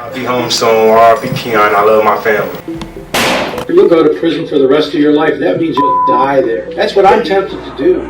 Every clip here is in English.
I'll be home soon. R.I.P. Keon. I love my family. You'll go to prison for the rest of your life. That means you'll die there. That's what I'm tempted to do.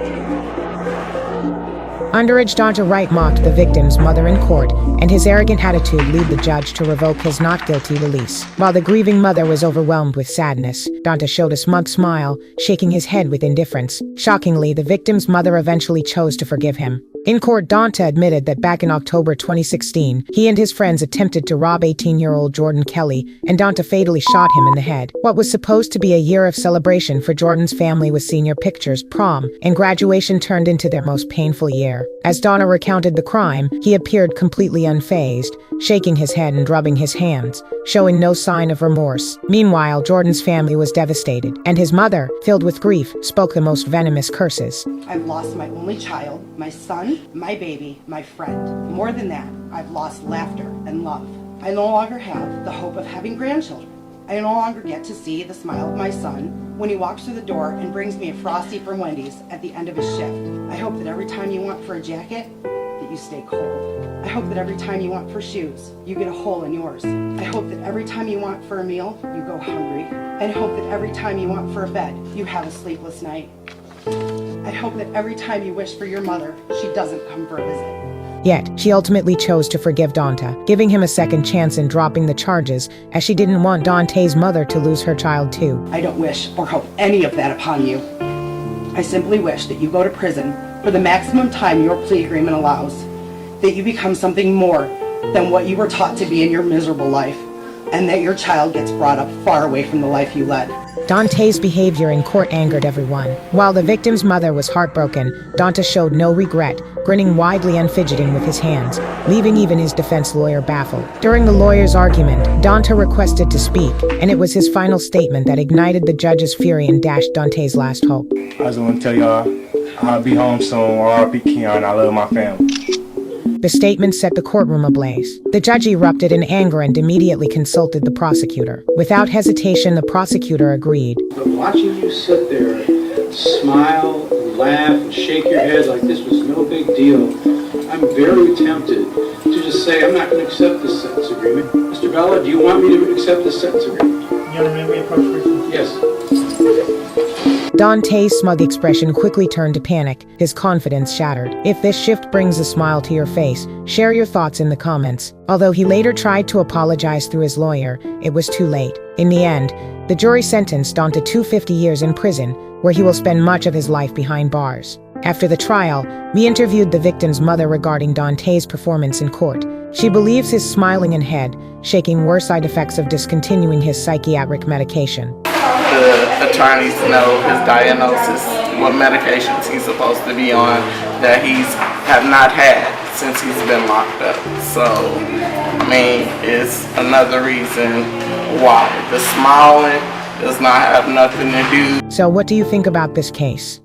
Underage Daunte Wright mocked the victim's mother in court, and his arrogant attitude led the judge to revoke his not guilty release. While the grieving mother was overwhelmed with sadness, Daunte showed a smug smile, shaking his head with indifference. Shockingly, the victim's mother eventually chose to forgive him. In court, Daunte admitted that back in October 2016, he and his friends attempted to rob 18-year-old Jordan Kelly, and Daunte fatally shot him in the head. What was supposed to be a year of celebration for Jordan's family with senior pictures, prom, and graduation turned into their most painful year. As Daunte recounted the crime, he appeared completely unfazed, shaking his head and rubbing his hands, showing no sign of remorse. Meanwhile, Jordan's family was devastated, and his mother, filled with grief, spoke the most venomous curses. I've lost my only child, my son, my baby, my friend. More than that, I've lost laughter and love. I no longer have the hope of having grandchildren. I no longer get to see the smile of my son when he walks through the door and brings me a Frosty from Wendy's at the end of his shift. I hope that every time you want for a jacket, that you stay cold. I hope that every time you want for shoes, you get a hole in yours. I hope that every time you want for a meal, you go hungry. I hope that every time you want for a bed, you have a sleepless night. I hope that every time you wish for your mother, she doesn't come for a visit. Yet, she ultimately chose to forgive Daunte, giving him a second chance and dropping the charges, as she didn't want Daunte's mother to lose her child too. I don't wish or hope any of that upon you. I simply wish that you go to prison for the maximum time your plea agreement allows, that you become something more than what you were taught to be in your miserable life, and that your child gets brought up far away from the life you led. Daunte's behavior in court angered everyone. While the victim's mother was heartbroken, Daunte showed no regret, grinning widely and fidgeting with his hands, leaving even his defense lawyer baffled. During the lawyer's argument, Daunte requested to speak, and it was his final statement that ignited the judge's fury and dashed Daunte's last hope. I just want to tell y'all, I'll be home soon. R.I.P. Keon. I love my family. The statement set the courtroom ablaze. The judge erupted in anger and immediately consulted the prosecutor. Without hesitation, the prosecutor agreed. But watching you sit there, smile, laugh, and shake your head like this was no big deal, I'm very tempted to just say I'm not going to accept this sentence agreement. Mr. Bella, do you want me to accept this sentence agreement? You want to remove me appropriately? Yes. Daunte's smug expression quickly turned to panic, his confidence shattered. If this shift brings a smile to your face, share your thoughts in the comments. Although he later tried to apologize through his lawyer, it was too late. In the end, the jury sentenced Daunte to 50 years in prison, where he will spend much of his life behind bars. After the trial, we interviewed the victim's mother regarding Daunte's performance in court. She believes his smiling and head shaking were side effects of discontinuing his psychiatric medication. The attorneys know his diagnosis, what medications he's supposed to be on that he's have not had since he's been locked up. So, I mean, it's another reason why. The smiling does not have nothing to do. So what do you think about this case?